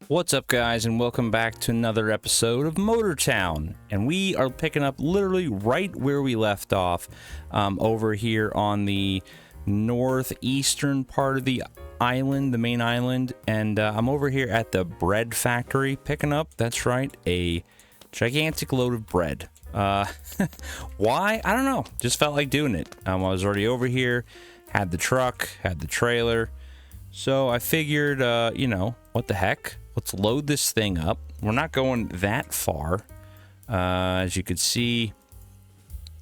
What's up, guys, and welcome back to another episode of Motortown. And we are picking up literally right where we left off, over here on the northeastern part of the island, the main island. And I'm over here at the bread factory picking up, that's right, a gigantic load of bread. Why? I don't know. Just felt like doing it. I was already over here, had the truck, had the trailer. So I figured, you know, what the heck? Let's load this thing up. We're not going that far. As you can see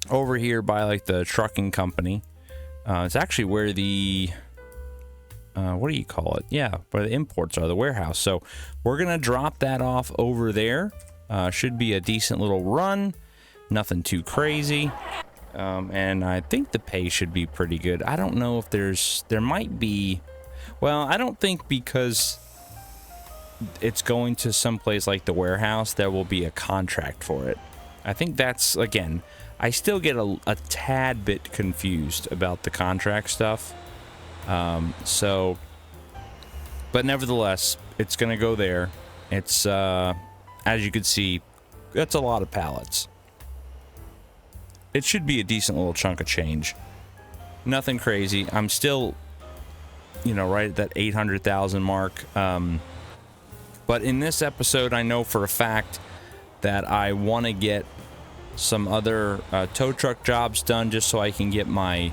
over here by like the trucking company. It's actually where the, what do you call it? Yeah, where the imports are, the warehouse. So we're going to drop that off over there. Should be a decent little run. Nothing too crazy. And I think the pay should be pretty good. I don't know if there might be, well, I don't think because it's going to someplace like the warehouse, there will be a contract for it. I think that's, again, I still get a tad bit confused about the contract stuff. But nevertheless, it's going to go there. It's, as you can see, that's a lot of pallets. It should be a decent little chunk of change. Nothing crazy. I'm still, you know, right at that 800,000 mark. But in this episode, I know for a fact that I want to get some other tow truck jobs done just so I can get my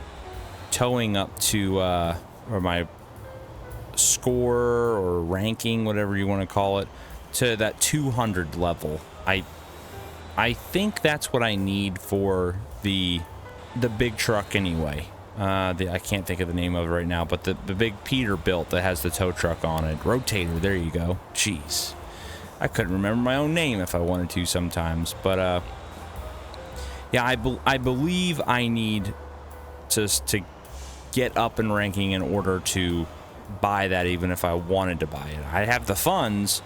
towing up to, or my score or ranking, whatever you want to call it, to that 200 level. I think that's what I need for the big truck anyway. I can't think of the name of it right now, but the big Peterbilt that has the tow truck on it. Rotator, there you go. Jeez. I couldn't remember my own name if I wanted to sometimes. But, yeah, I believe I need to get up in ranking in order to buy that, even if I wanted to buy it. I have the funds,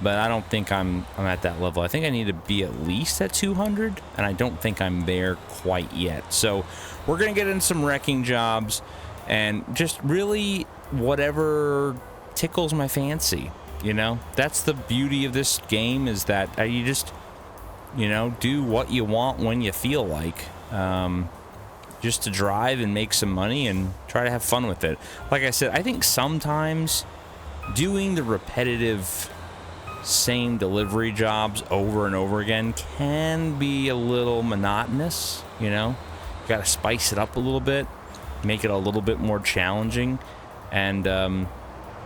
but I don't think I'm at that level. I think I need to be at least at 200, and I don't think I'm there quite yet. So we're going to get in some wrecking jobs and just really whatever tickles my fancy, you know? That's the beauty of this game, is that you just, you know, do what you want when you feel like, just to drive and make some money and try to have fun with it. Like I said, I think sometimes doing the repetitive same delivery jobs over and over again can be a little monotonous, you know? You gotta spice it up a little bit, make it a little bit more challenging, and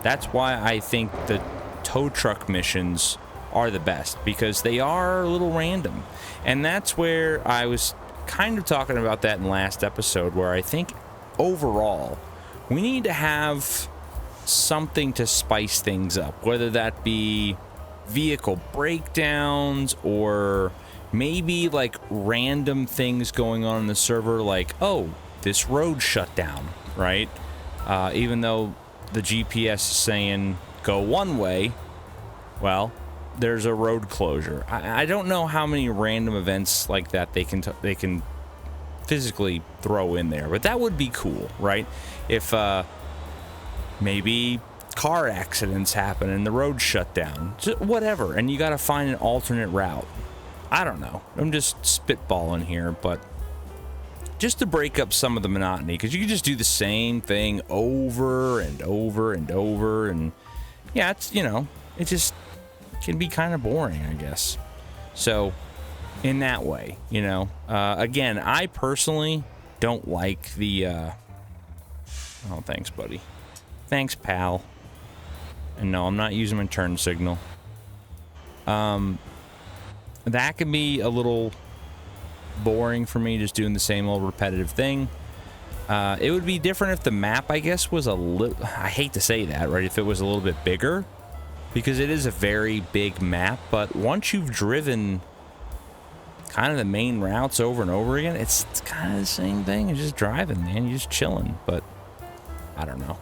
that's why I think the tow truck missions are the best, because they are a little random. And that's where I was kind of talking about that in last episode, where I think overall we need to have something to spice things up, whether that be vehicle breakdowns or maybe like random things going on in the server, like, oh, this road shut down, right? Even though the GPS is saying go one way, well, there's a road closure. I don't know how many random events like that they can physically throw in there, but that would be cool, right? If maybe car accidents happen and the road shut down, just whatever, and you got to find an alternate route. I don't know. I'm just spitballing here, but just to break up some of the monotony, because you can just do the same thing over and over and over, and yeah, it's, you know, it just can be kind of boring, I guess. So in that way, you know, again, I personally don't like the oh, thanks, buddy. Thanks, pal. And no, I'm not using my turn signal. That can be a little boring for me, just doing the same old repetitive thing. It would be different if the map, I guess, was a little, I hate to say that, right? If it was a little bit bigger, because it is a very big map. But once you've driven kind of the main routes over and over again, it's kind of the same thing. It's just driving, man. You're just chilling. But I don't know.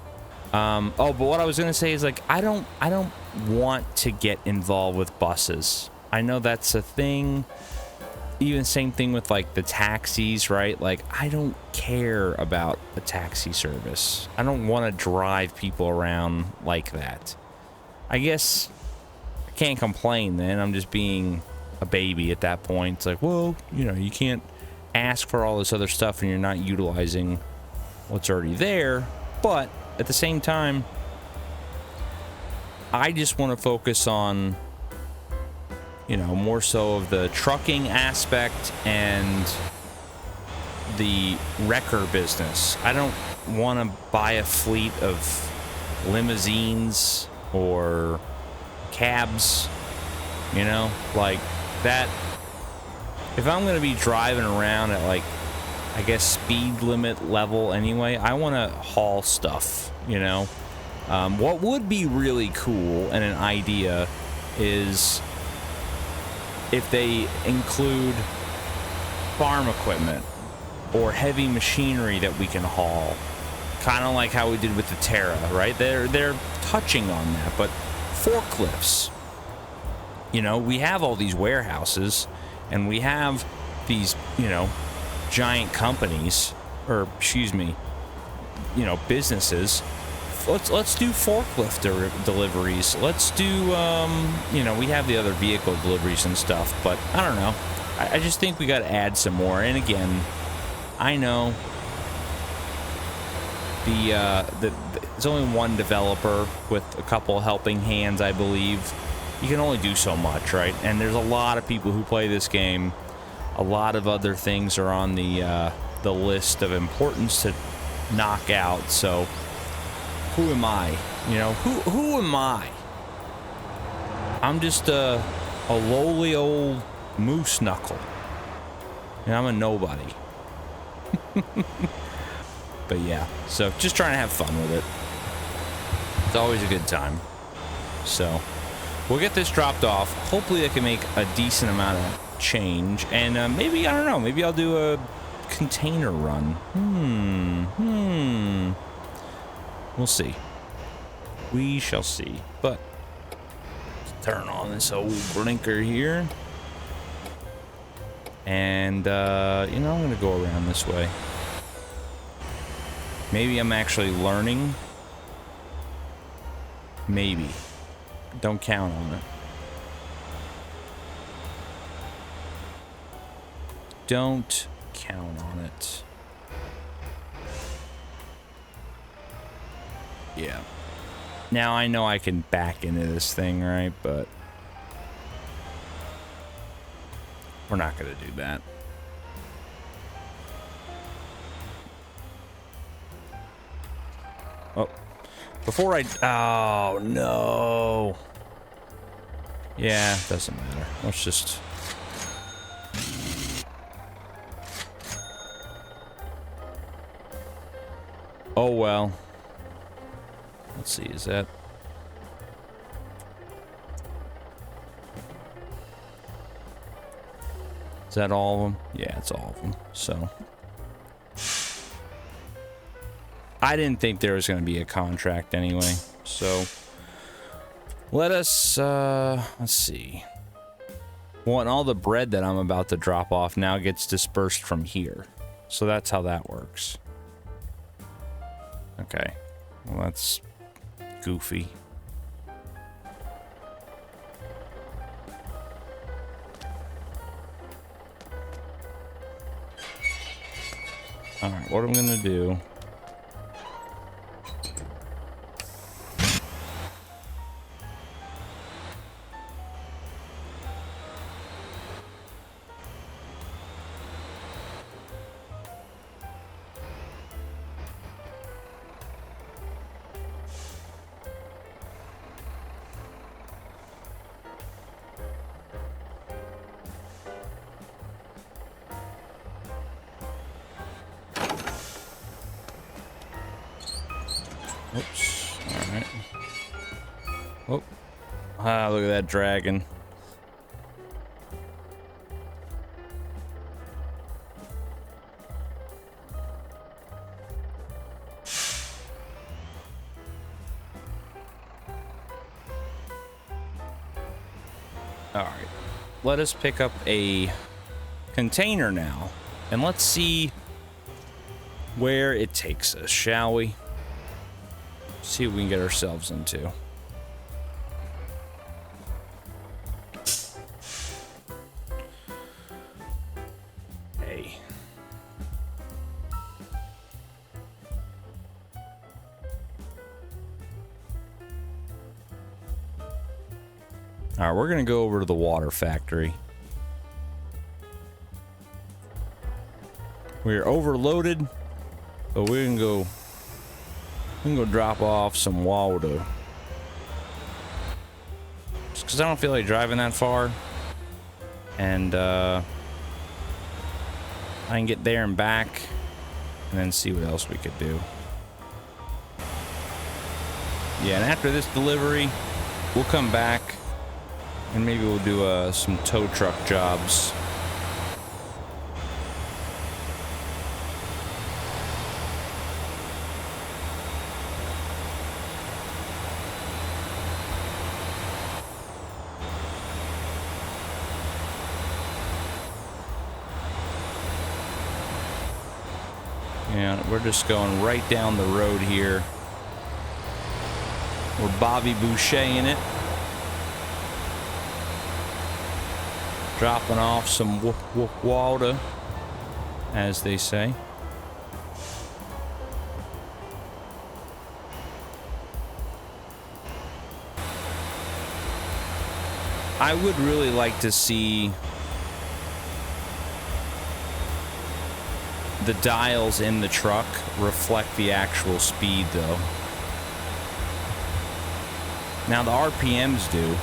Oh, but what I was gonna say is, like, I don't want to get involved with buses. I know that's a thing. Even same thing with like the taxis, right? Like, I don't care about a taxi service. I don't want to drive people around like that. I guess can't complain then. I'm just being a baby at that point. It's like, well, you know, you can't ask for all this other stuff and you're not utilizing what's already there. But at the same time, I just want to focus on, you know, more so of the trucking aspect and the wrecker business. I don't want to buy a fleet of limousines or cabs, you know, like that. If I'm going to be driving around at, like, I guess speed limit level anyway, I want to haul stuff, you know. What would be really cool and an idea is if they include farm equipment or heavy machinery that we can haul, kind of like how we did with the Terra, right? They're touching on that, but forklifts. You know, we have all these warehouses and we have these, you know, giant companies, or excuse me, you know, businesses. Let's do forklift deliveries. Let's do, you know, we have the other vehicle deliveries and stuff, but I don't know. I just think we got to add some more. And again, I know it's only one developer with a couple helping hands, I believe. You can only do so much, right? And there's a lot of people who play this game. A lot of other things are on the list of importance to knock out. So who am I? You know, who am I? I'm just a lowly old moose knuckle. And I'm a nobody. But yeah, so just trying to have fun with it. It's always a good time. So we'll get this dropped off. Hopefully I can make a decent amount of change. And maybe, I don't know, maybe I'll do a container run. We'll see. We shall see. But let's turn on this old blinker here. And, you know, I'm going to go around this way. Maybe I'm actually learning. Maybe. Don't count on it. Don't count on it. Yeah. Now I know I can back into this thing, right? But we're not going to do that. Oh. Before I... Oh, no. Yeah, doesn't matter. Let's just... Oh, well. Let's see, is that... Is that all of them? Yeah, it's all of them. So... I didn't think there was going to be a contract anyway. So... Let us, let's see. Well, and all the bread that I'm about to drop off now gets dispersed from here. So that's how that works. Okay. Well, that's goofy. Alright, what I'm gonna do... Oops. Alright. Oh. Ah, look at that dragon. Alright. Let us pick up a container now. And let's see where it takes us, shall we? See what we can get ourselves into. All right, we're going to go over to the water factory. We're overloaded, but we can go drop off some water. Just because I don't feel like driving that far. And I can get there and back and then see what else we could do. Yeah, and after this delivery, we'll come back and maybe we'll do some tow truck jobs. Yeah, we're just going right down the road here. We're Bobby Boucher in it. Dropping off some water, as they say. I would really like to see the dials in the truck reflect the actual speed, though. Now, the RPMs do,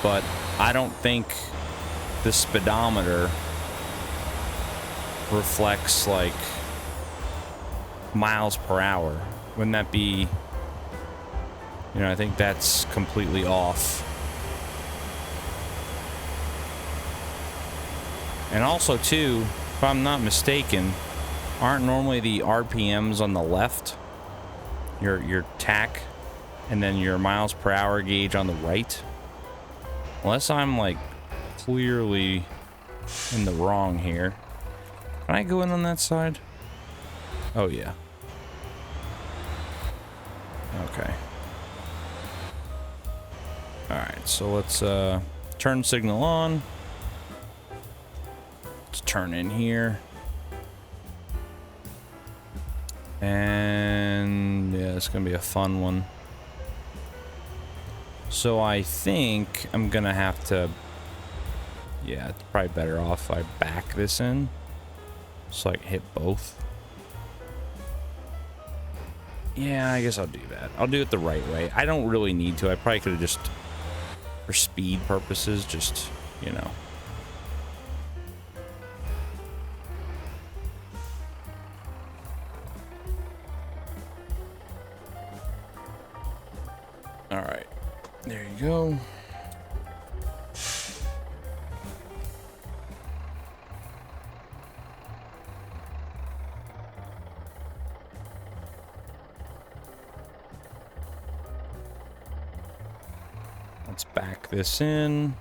but I don't think the speedometer reflects, like, miles per hour. Wouldn't that be... You know, I think that's completely off. And also, too, if I'm not mistaken, aren't normally the RPMs on the left your tack, and then your miles per hour gauge on the right? Unless I'm, like, clearly in the wrong here. Can I go in on that side? Oh, yeah. Okay. Alright, so let's turn signal on. Let's turn in here. And yeah, it's gonna be a fun one. So I think I'm gonna have to... Yeah, it's probably better off if I back this in, so I can hit both. Yeah, I guess I'll do that. I'll do it the right way. I don't really need to. I probably could have just, for speed purposes, just, you know. All right, there you go. Let's back this in.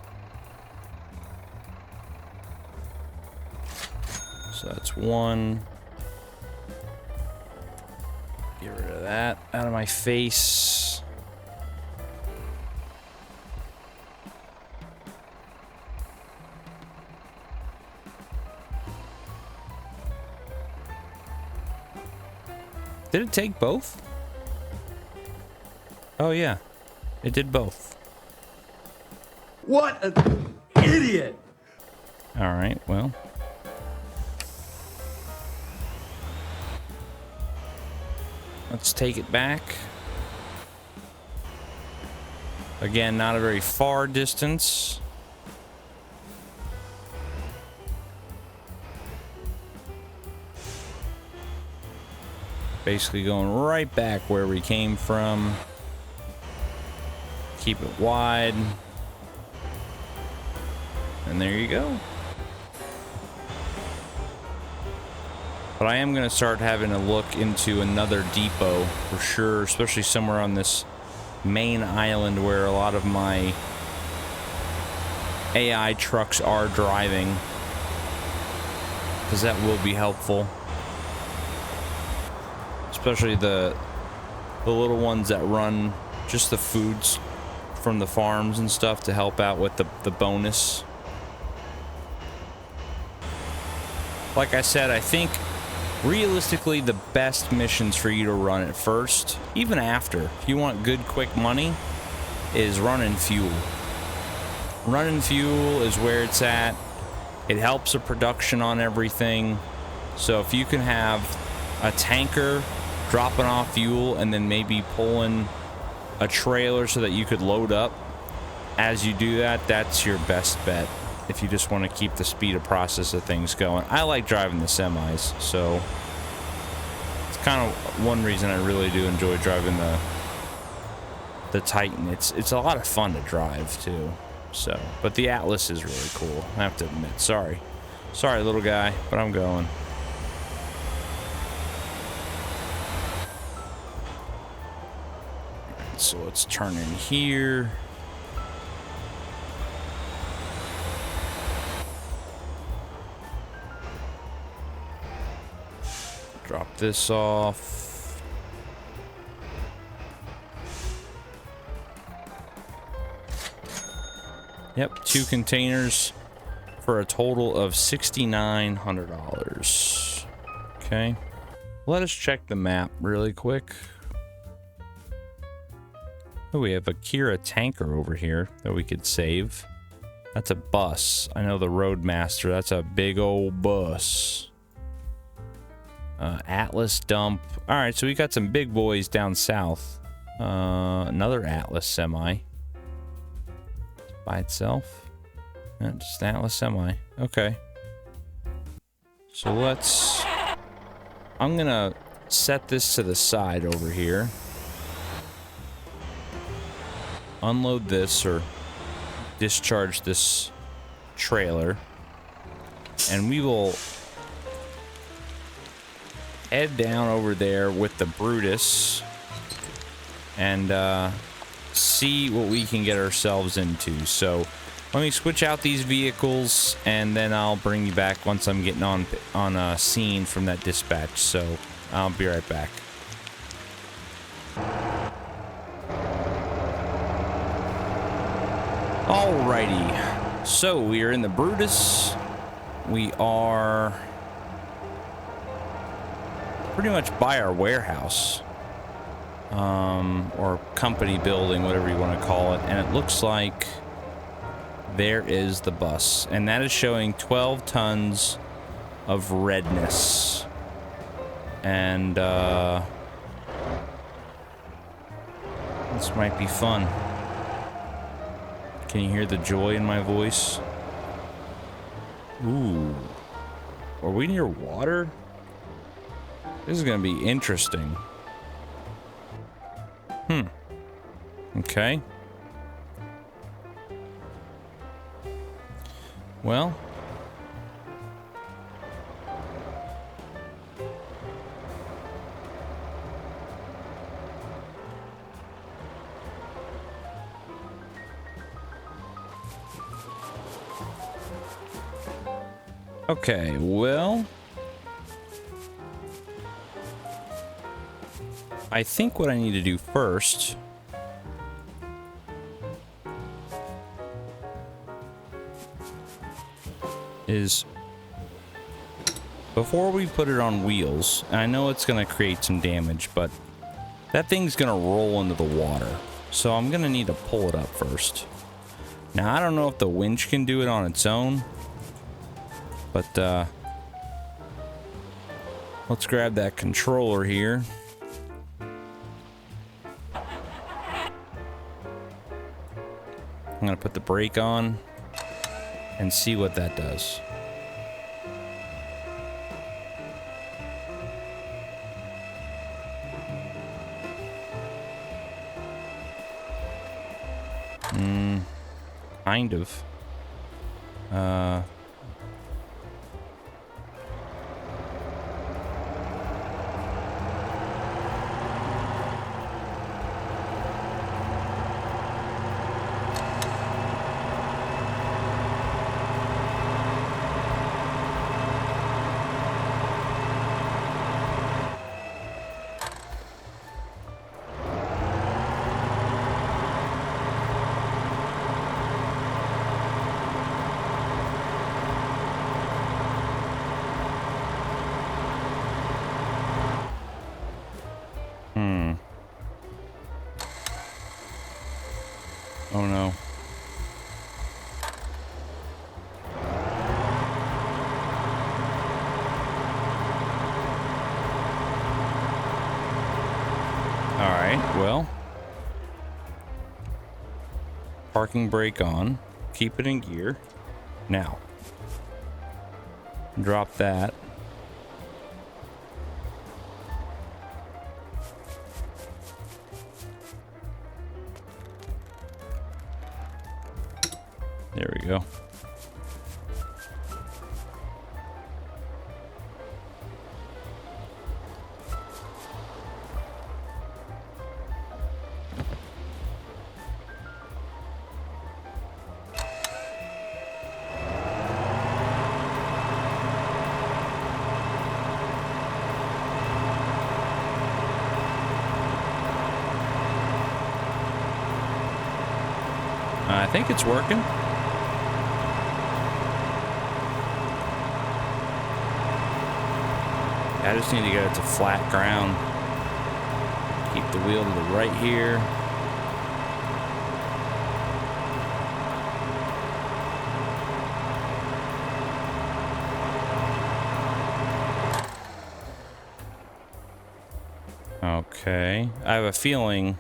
So that's one. Get rid of that out of my face. Did it take both? Oh yeah, it did both. What an idiot! All right, well. Let's take it back. Again, not a very far distance. Basically going right back where we came from. Keep it wide. And there you go. But I am going to start having a look into another depot for sure, especially somewhere on this main island where a lot of my AI trucks are driving, because that will be helpful. Especially the little ones that run just the foods from the farms and stuff to help out with the bonus. Like I said, I think realistically the best missions for you to run at first, even after, if you want good quick money, is running fuel. Running fuel is where it's at. It helps the production on everything. So if you can have a tanker dropping off fuel and then maybe pulling a trailer so that you could load up as you do that, that's your best bet if you just want to keep the speed of process of things going. I like driving the semis, so it's kind of one reason I really do enjoy driving the Titan. It's a lot of fun to drive too. So, but the Atlas is really cool, I have to admit. Sorry, little guy, but I'm going. So let's turn in here. Drop this off. Yep, 2 containers for a total of $6,900. Okay. Let us check the map really quick. Oh, we have a Kira tanker over here that we could save. That's a bus. I know the Roadmaster. That's a big old bus. Atlas dump. All right, so we got some big boys down south. Another Atlas semi. By itself. Yeah, just an Atlas semi. Okay. So let's... I'm gonna set this to the side over here. Unload this or discharge this trailer. And we will head down over there with the Brutus and see what we can get ourselves into. So let me switch out these vehicles and then I'll bring you back once I'm getting on a scene from that dispatch. So I'll be right back. Alrighty, so we are in the Brutus. We are pretty much by our warehouse, or company building, whatever you want to call it, and it looks like there is the bus, and that is showing 12 tons of redness, and this might be fun. Can you hear the joy in my voice? Ooh. Are we near water? This is gonna be interesting. Okay. Well. Okay, well, I think what I need to do first is, before we put it on wheels, and I know it's going to create some damage, but that thing's going to roll into the water. So I'm going to need to pull it up first. Now, I don't know if the winch can do it on its own. But, let's grab that controller here. I'm gonna put the brake on and see what that does. Kind of. Oh no. Alright, well. Parking brake on. Keep it in gear. Now. Drop that. There we go. I think it's working. I just need to get it to flat ground. Keep the wheel to the right here. Okay. I have a feeling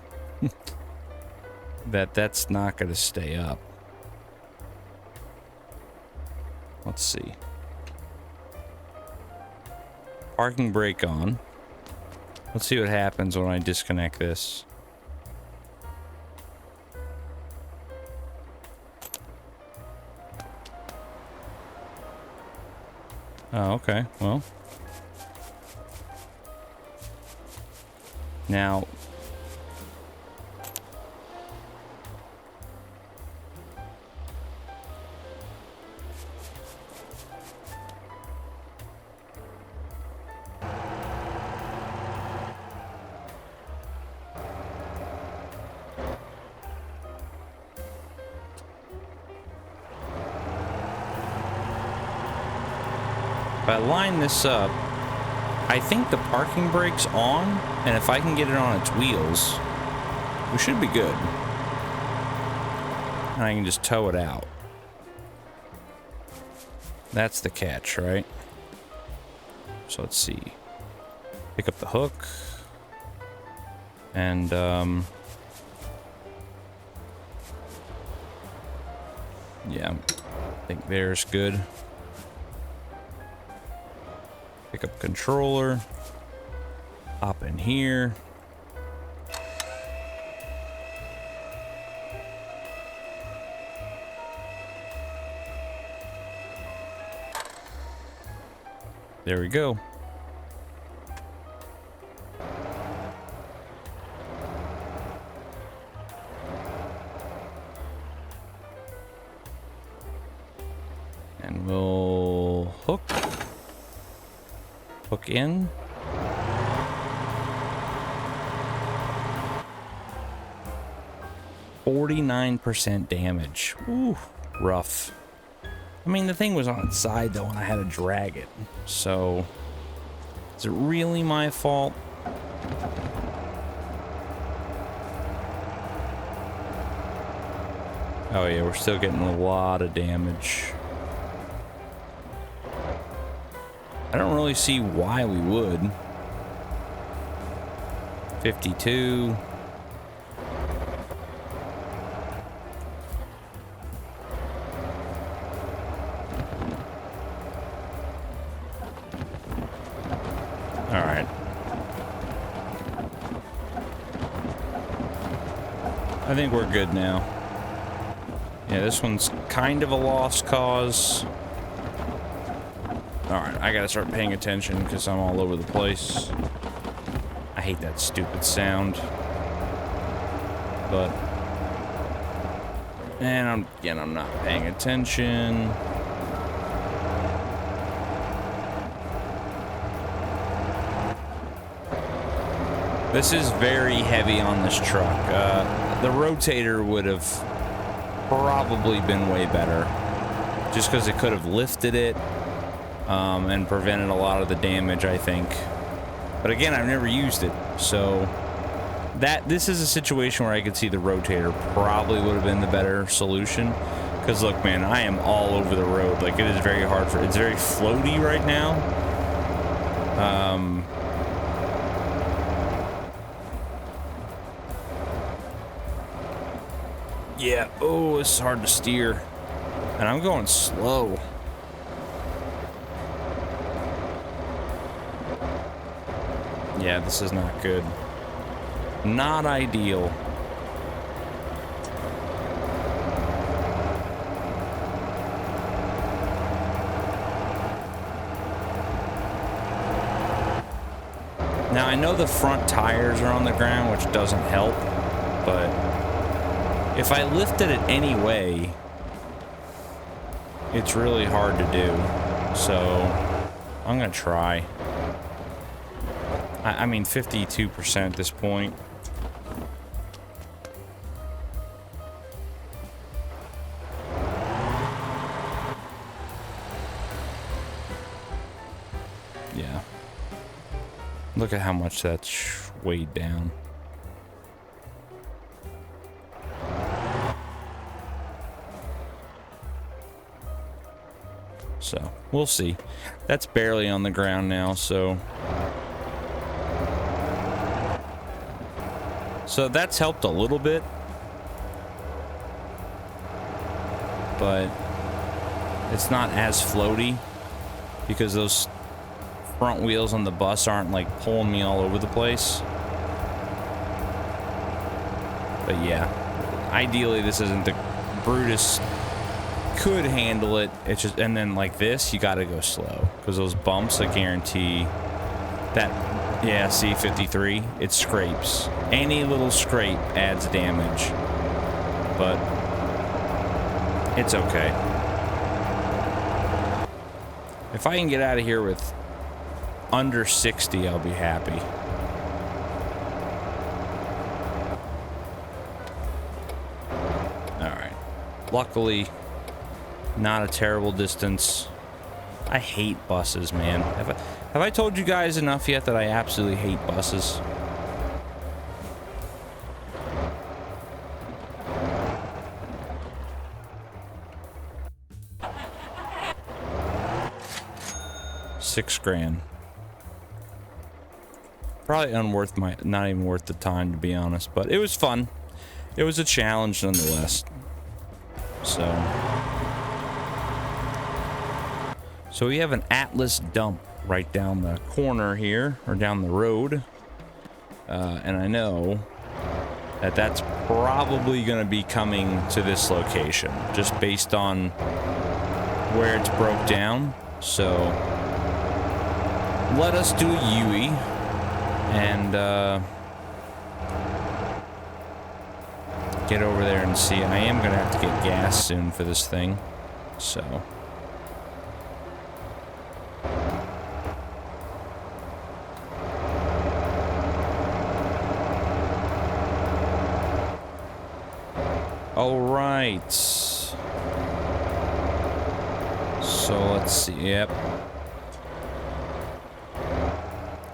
that that's not going to stay up. Let's see. Parking brake on. Let's see what happens when I disconnect this. Oh, okay. Well. Now. If I line this up, I think the parking brake's on, and if I can get it on its wheels, we should be good. And I can just tow it out. That's the catch, right? So let's see. Pick up the hook. And, yeah, I think there's good. Pick up controller, hop in here. There we go. And we'll hook in. $49% damage. Ooh, rough. I mean, the thing was on its side though, and I had to drag it. So, is it really my fault? Oh yeah, we're still getting a lot of damage. I don't really see why we would. 52. All right. I think we're good now. Yeah, this one's kind of a lost cause. Alright, I gotta start paying attention because I'm all over the place. I hate that stupid sound. But... And I'm not paying attention. This is very heavy on this truck. The rotator would have probably been way better. Just because it could have lifted it. And prevented a lot of the damage, I think. But again, I've never used it, so This is a situation where I could see the rotator probably would have been the better solution. Because look, man, I am all over the road. Like, it is very hard for... It's very floaty right now. Yeah. Oh, it's hard to steer. And I'm going slow. Yeah, this is not good. Not ideal. Now, I know the front tires are on the ground, which doesn't help, but if I lifted it anyway, it's really hard to do. So, I'm going to try. I mean, 52% at this point. Yeah. Look at how much that's weighed down. So, we'll see. That's barely on the ground now, so... So that's helped a little bit. But it's not as floaty because those front wheels on the bus aren't like pulling me all over the place. But yeah, ideally this isn't the... Brutus could handle it. It's just... And then like this, you gotta go slow because those bumps, I guarantee that... Yeah, C53, it scrapes. Any little scrape adds damage. But it's okay. If I can get out of here with under 60, I'll be happy. Alright. Luckily, not a terrible distance. I hate buses, man. Have I told you guys enough yet that I absolutely hate buses? $6,000. Probably not even worth the time, to be honest, but it was fun. It was a challenge nonetheless. So we have an Atlas dump right down the corner here, or down the road. And I know that that's probably going to be coming to this location, just based on where it's broke down. So let us do a Yui and get over there and see. I am going to have to get gas soon for this thing, so... All right. So let's see. Yep.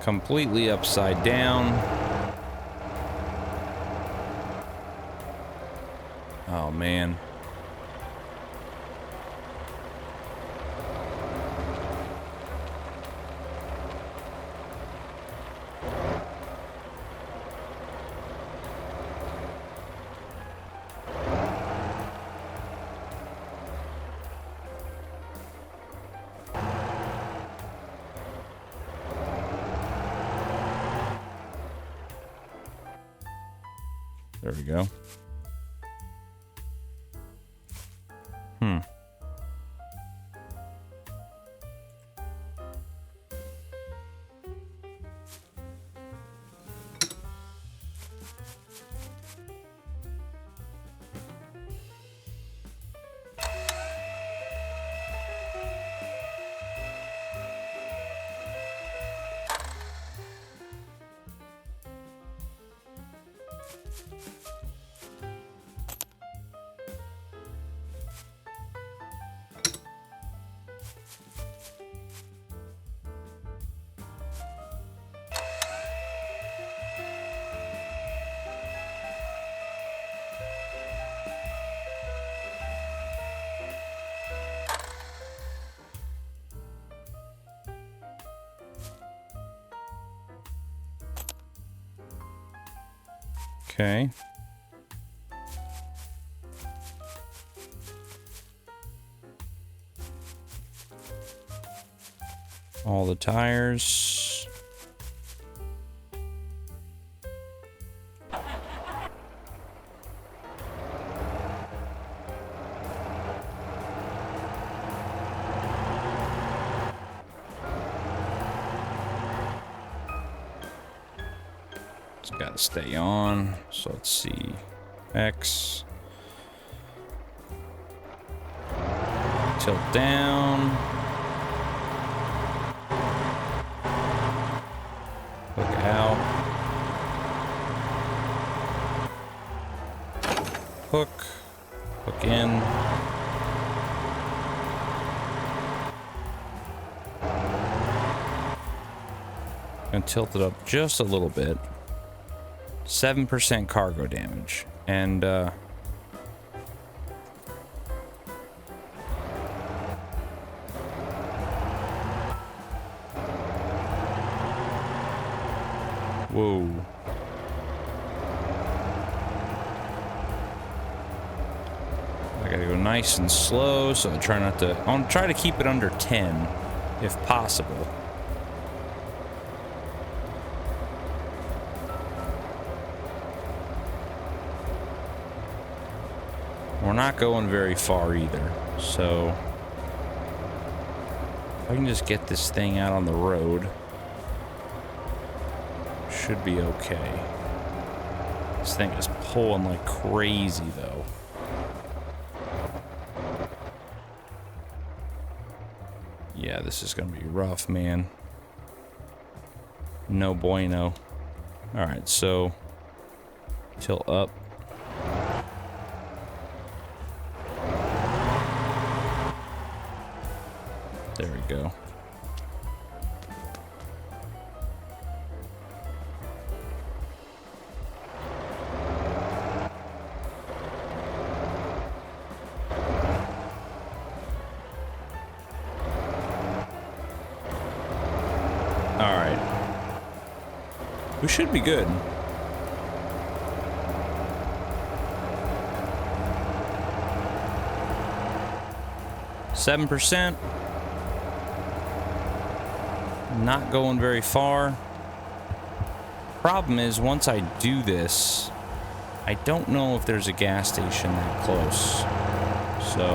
Completely upside down. Oh, man. There we go. Okay. All the tires. It's got to stay on. So let's see. X. Tilt down. Hook out. Hook. Hook in. And tilt it up just a little bit. 7% cargo damage. And whoa. I gotta go nice and slow, so I try not to. I'll try to keep it under 10 if possible. We're not going very far either, so if I can just get this thing out on the road, should be okay. This thing is pulling like crazy though. Yeah, this is gonna be rough, man. No bueno. All right, so tilt up. There we go. All right. We should be good. %. Not going very far. Problem is, once I do this, I don't know if there's a gas station that close. So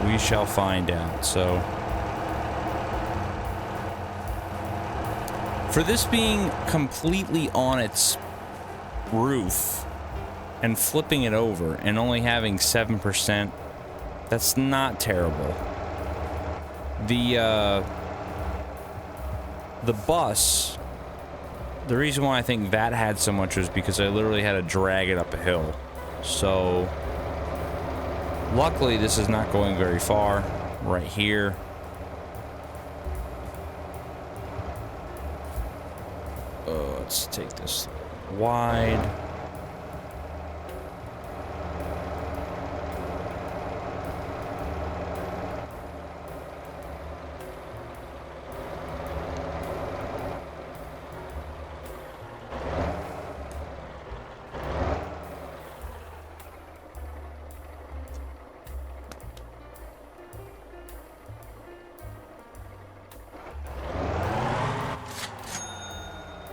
we shall find out. So for this being completely on its roof and flipping it over and only having 7%, that's not terrible. The bus, the reason why I think that had so much was because I literally had to drag it up a hill. So luckily this is not going very far right here. Let's take this wide.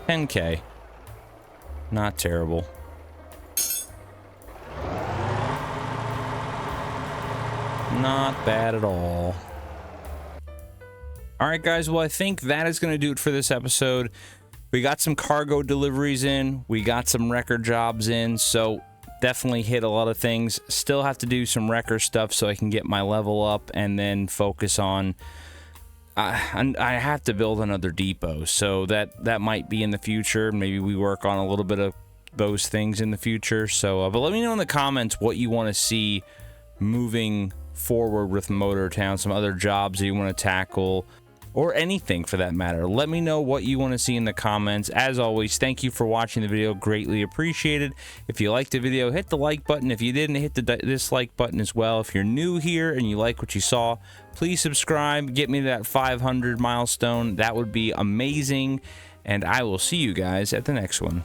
$10K. Not terrible. Not bad at all. Alright guys, well I think that is going to do it for this episode. We got some cargo deliveries in, we got some wrecker jobs in, so definitely hit a lot of things. Still have to do some wrecker stuff so I can get my level up and then focus on I have to build another depot, so that might be in the future. Maybe we work on a little bit of those things in the future. So, but let me know in the comments what you want to see moving forward with Motortown, some other jobs that you want to tackle, or anything for that matter. Let me know what you want to see in the comments. As always, thank you for watching the video. Greatly appreciated. If you liked the video, hit the like button. If you didn't, hit the dislike button as well. If you're new here and you like what you saw, please subscribe. Get me to that 500 milestone. That would be amazing. and I will see you guys at the next one.